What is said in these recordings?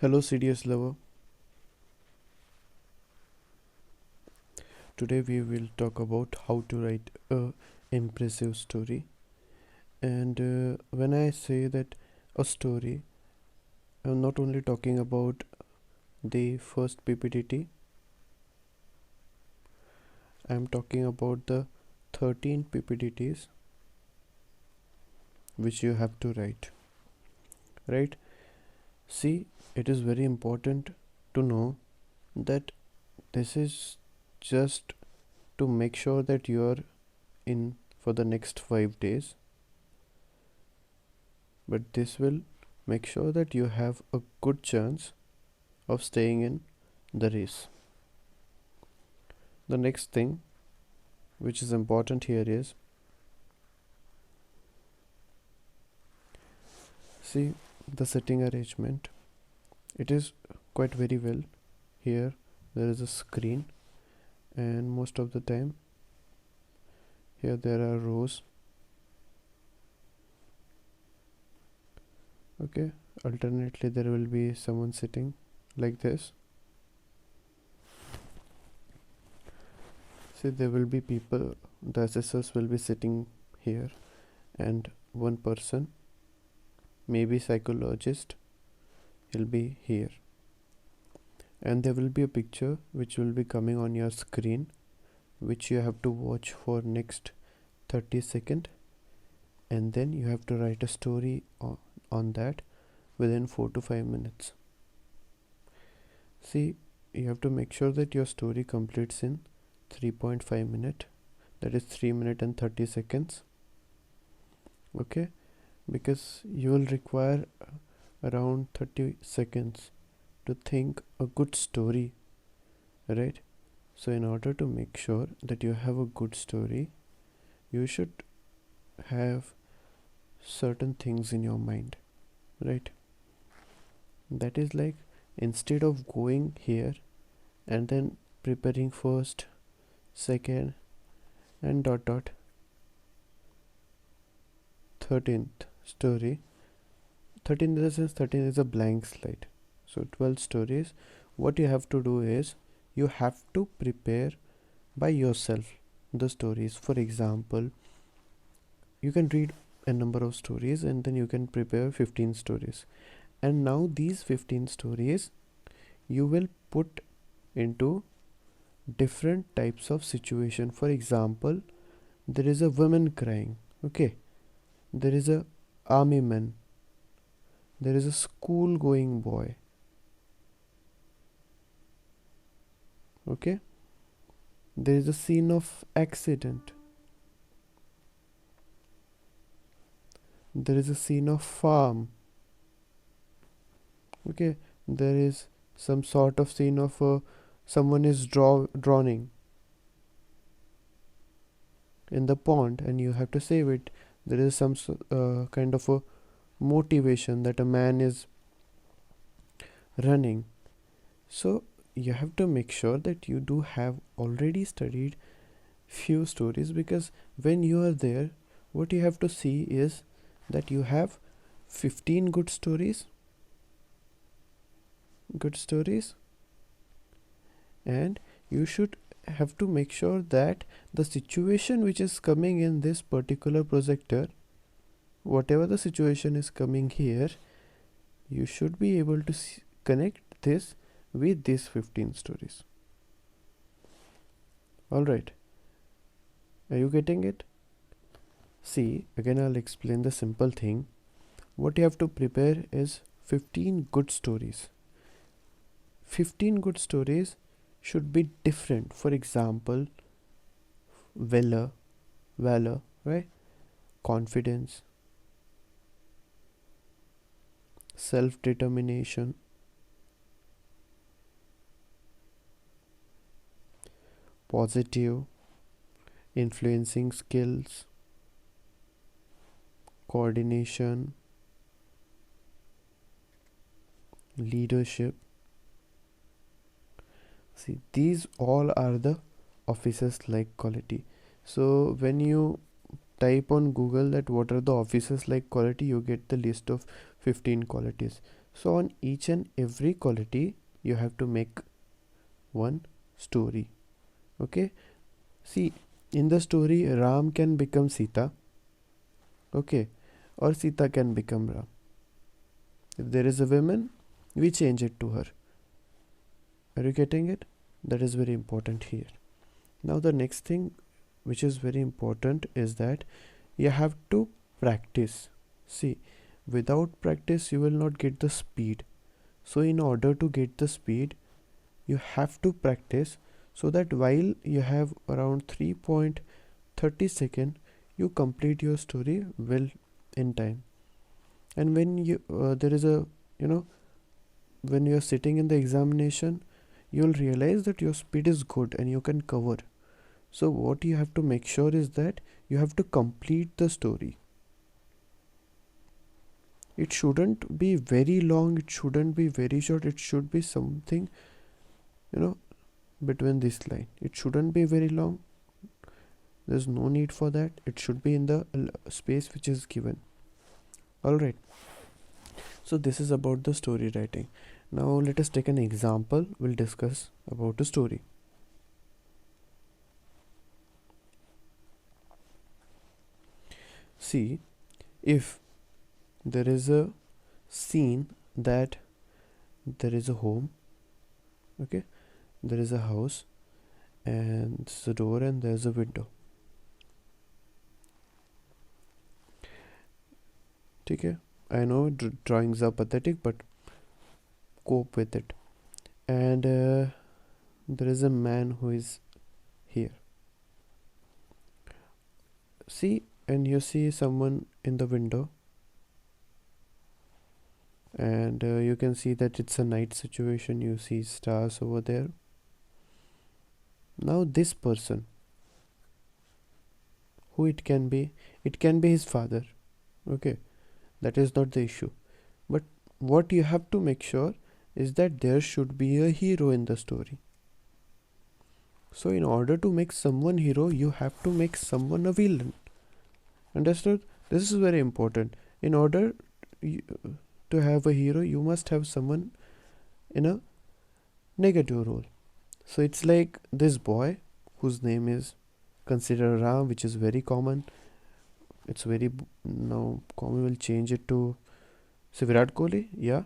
Hello, CDS lover. Today we will talk about how to write a impressive story. And when I say that a story, I'm not only talking about the first ppdt. I'm talking about the 13 ppdts which you have to write. Right? See, it is very important to know that this is just to make sure that you are in for the next 5 days, but this will make sure that you have a good chance of staying in the race. The next thing which is important here is, see, the setting arrangement. It is quite very well. Here there is a screen, and most of the time here there are rows. Okay, alternately there will be someone sitting like this. See, there will be people, the assessors will be sitting here, and one person, maybe psychologist, will be here, and there will be a picture which will be coming on your screen, which you have to watch for next 30 seconds, and then you have to write a story on that within 4 to 5 minutes. See, you have to make sure that your story completes in 3.5 minutes, that is 3 minutes and 30 seconds. Okay, because you will require around 30 seconds to think a good story, right? So in order to make sure that you have a good story, you should have certain things in your mind, right? That is like, instead of going here and then preparing first, second, and dot dot 13th story. 13 in the sense 13 is a blank slide. So 12 stories. What you have to do is, you have to prepare by yourself the stories. For example, you can read a number of stories and then you can prepare 15 stories, and now these 15 stories you will put into different types of situation. For example, there is a woman crying. Okay, there is a army man, there is a school going boy. Okay, there is a scene of accident, there is a scene of farm. Okay, there is some sort of scene of someone is drowning in the pond and you have to save it. There is some kind of a motivation that a man is running. So you have to make sure that you do have already studied few stories, because when you are there, what you have to see is that you have 15 good stories, and you should have to make sure that the situation which is coming in this particular projector, whatever the situation is coming here, you should be able to connect this with these 15 stories. Alright, are you getting it? See, again I'll explain the simple thing. What you have to prepare is 15 good stories. 15 good stories should be different. For example, valor, right? Confidence, self-determination, positive, influencing skills, coordination, leadership. See, these all are the officers like quality. So when you type on Google that what are the officers like quality, you get the list of 15 qualities. So on each and every quality you have to make one story. Okay, see, in the story Ram can become Sita, okay, or Sita can become Ram. If there is a woman, we change it to her. Are you getting it? That is very important here. Now the next thing which is very important is that you have to practice. See, without practice you will not get the speed. So in order to get the speed, you have to practice, so that while you have around 3.30 second, you complete your story well in time. And when you there is a, you know, when you are sitting in the examination, you'll realize that your speed is good and you can cover. So what you have to make sure is that you have to complete the story. It shouldn't be very long, it shouldn't be very short, it should be something, you know, between this line. It shouldn't be very long, there's no need for that. It should be in the space which is given. Alright, so this is about the story writing. Now let us take an example. We'll discuss about a story. See, if there is a scene that there is a home, okay, there is a house and there's a door and there's a window. Okay, I know drawings are pathetic, but cope with it. And there is a man who is here. See, and you see someone in the window, and you can see that it's a night situation. You see stars over there. Now this person, who it can be his father, okay, that is not the issue. But what you have to make sure is that there should be a hero in the story. So in order to make someone hero, you have to make someone a villain. Understood? This is very important. In order to have a hero, you must have someone in a negative role. So it's like this boy whose name is considered Ram, which is very common. It's very now common. Will change it to, say, Virat Kohli. Yeah.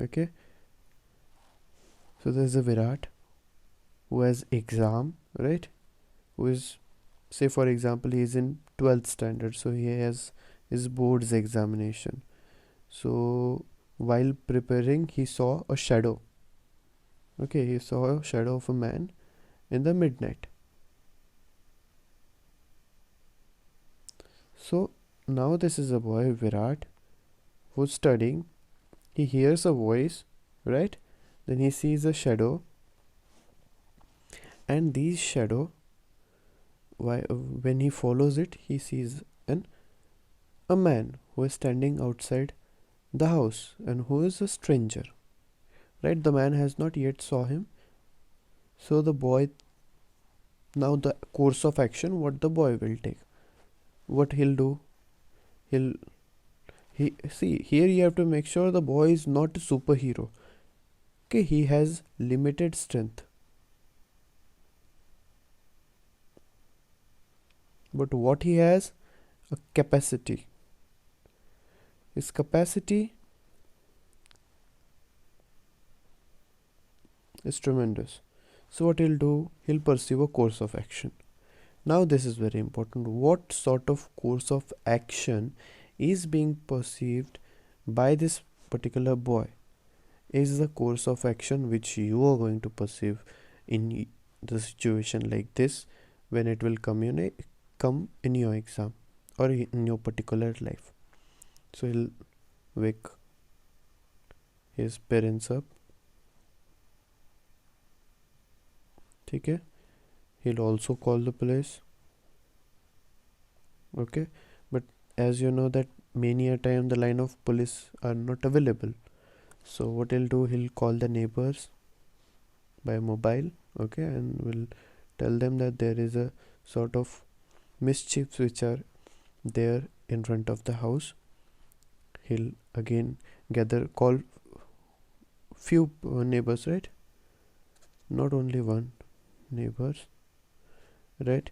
Okay. So there's a Virat who has exam, right? Who is, say for example, he is in 12th standard, so he has his board's examination. So while preparing, he saw a shadow. Okay, he saw a shadow of a man in the midnight. So now this is a boy Virat who's studying. He hears a voice, right? Then he sees a shadow, and this shadow, when he follows it, he sees a man who is standing outside the house and who is a stranger, right? The man has not yet saw him. So the boy, now the course of action, what the boy will take, what he'll do, he see, here you have to make sure the boy is not a superhero. Okay, he has limited strength, but what he has, a capacity. His capacity is tremendous. So what he'll do, he'll pursue a course of action. Now this is very important. What sort of course of action is being perceived by this particular boy is the course of action which you are going to perceive in the situation like this, when it will come in your exam or in your particular life. So he'll wake his parents up. Okay, he'll also call the police. Okay, but as you know that many a time the line of police are not available, so what he'll do, he'll call the neighbors by mobile, okay, and will tell them that there is a sort of mischiefs which are there in front of the house. he'll again call few neighbors, right? Not only one neighbors, right?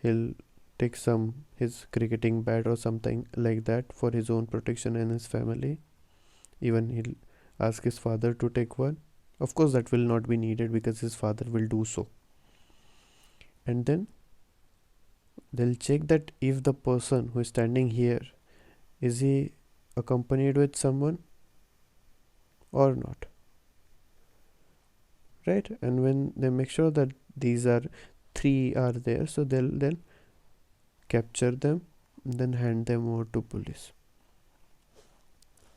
He'll take some his cricketing bat or something like that for his own protection and his family. Even he'll ask his father to take one. Of course that will not be needed because his father will do so. And then they'll check that if the person who is standing here, is he accompanied with someone or not, right? And when they make sure that these are three are there, so they'll then capture them, then hand them over to police.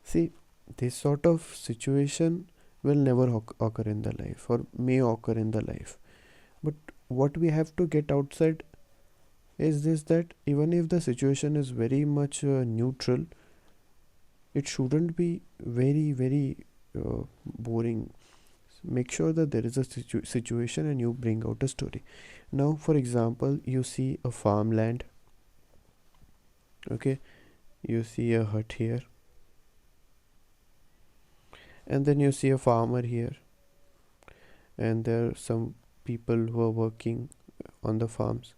See, this sort of situation will never occur in the life or may occur in the life, but what we have to get outside is this, that even if the situation is very much neutral, it shouldn't be very boring. Make sure that there is a situation and you bring out a story. Now for example, you see a farmland, okay, you see a hut here, and then you see a farmer here, and there are some people who are working on the farms,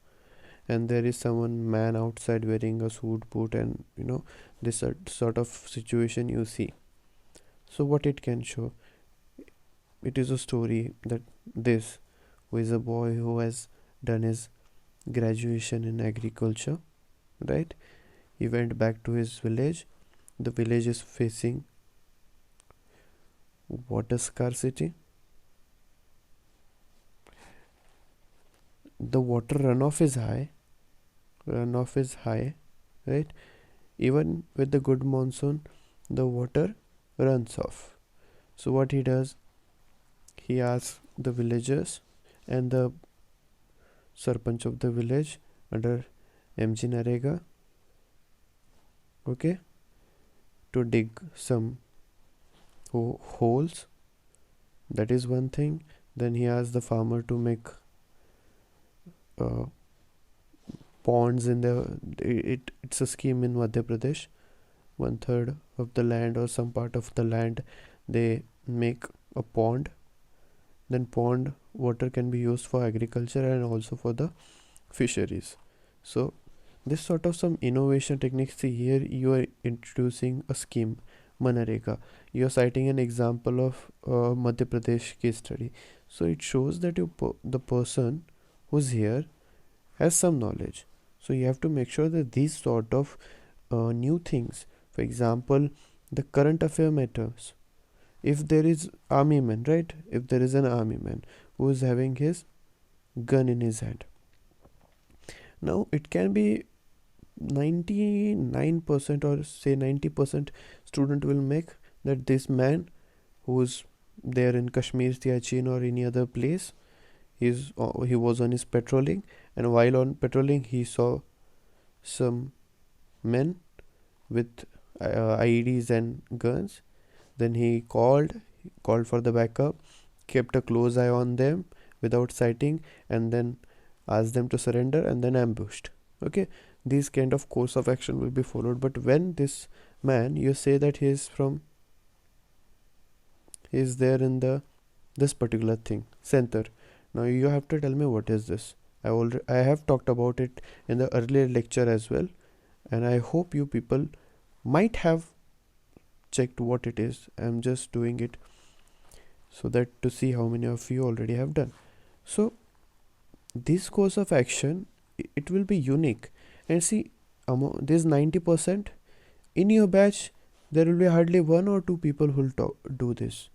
and there is someone man outside wearing a suit boot, and this sort of situation you see. So what it can show, it is a story that this who is a boy who has done his graduation in agriculture, right? He went back to his village. The village is facing water scarcity. The water runoff is high, right? Even with the good monsoon, the water runs off. So what he does, he asks the villagers and the sarpanch of the village under MG Narega, okay, to dig some holes. That is one thing. Then he asks the farmer to make ponds in it's a scheme in Madhya Pradesh. 1/3 of the land or some part of the land, they make a pond. Then pond water can be used for agriculture and also for the fisheries. So this sort of some innovation techniques. See, here you are introducing a scheme, Manarega. You are citing an example of Madhya Pradesh case study. So it shows that the person who's here has some knowledge. So you have to make sure that these sort of new things, for example, the current affair matters. If there is army man, right? If there is an army man who is having his gun in his hand, now it can be 99% or say 90% student will make that this man who's there in Kashmir, Siachen or any other place, he was on his patrolling, and while on patrolling he saw some men with IEDs and guns. Then he called for the backup, kept a close eye on them without sighting, and then asked them to surrender, and then ambushed. Okay, these kind of course of action will be followed. But when this man, you say that he is there in this particular thing center. Now you have to tell me what is this. I have talked about it in the earlier lecture as well, and I hope you people might have checked what it is. I'm just doing it so that to see how many of you already have done. So this course of action, it will be unique. And see, among this 90%, in your batch there will be hardly one or two people who will do this.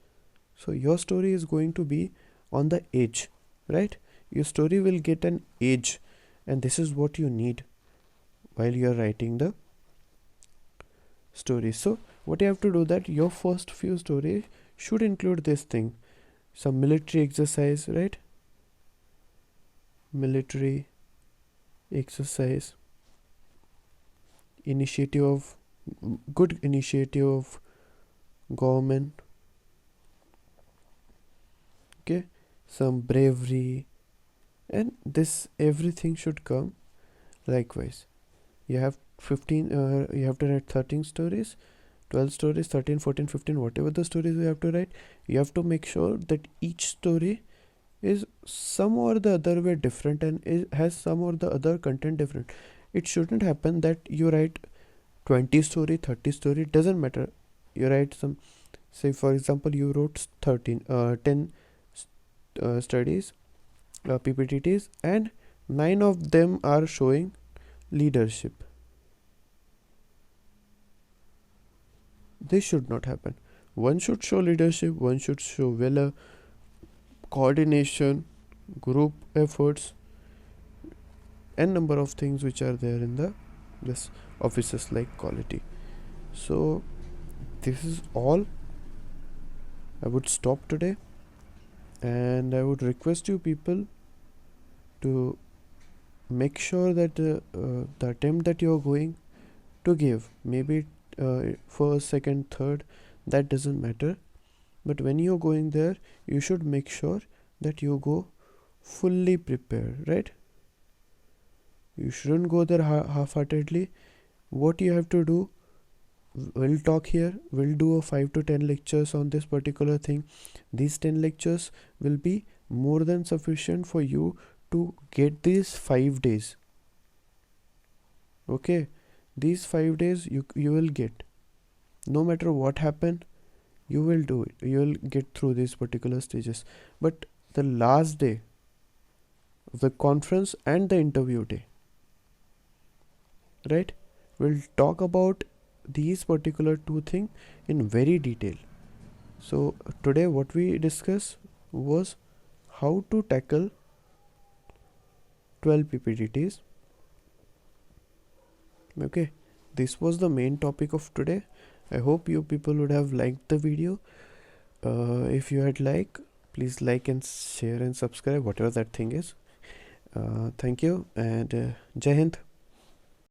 So your story is going to be on the edge, right? Your story will get an edge, and this is what you need while you are writing the story. So what you have to do, that your first few stories should include this thing, some military exercise, right? Military exercise, good initiative of government, okay, some bravery, and this everything should come. Likewise, you have 15 you have to write 13 stories. 12 stories, 13, 14, 15, whatever the stories you have to write, you have to make sure that each story is some or the other way different and has some or the other content different. It shouldn't happen that you write 20 story, 30 story, doesn't matter. You write some, say for example, you wrote 10 studies, pptts, and 9 of them are showing leadership. This should not happen. One should show leadership, one should show valor, coordination, group efforts, and number of things which are there in the this offices like quality. So this is all I would stop today, and I would request you people to make sure that the attempt that you're going to give, maybe first, second, third, that doesn't matter, but when you're going there, you should make sure that you go fully prepared, right? You shouldn't go there half-heartedly. What you have to do, we'll talk here, we'll do a 5 to 10 lectures on this particular thing. These 10 lectures will be more than sufficient for you to get these 5 days. Okay, these 5 days you will get, no matter what happen, you will do it, you will get through these particular stages. But the last day of the conference and the interview day, right, we'll talk about these particular two things in very detail. So today what we discussed was how to tackle 12 pptts. Okay, this was the main topic of today. I hope you people would have liked the video. If you had liked, please like and share and subscribe, whatever that thing is. Thank you, and Jai Hind.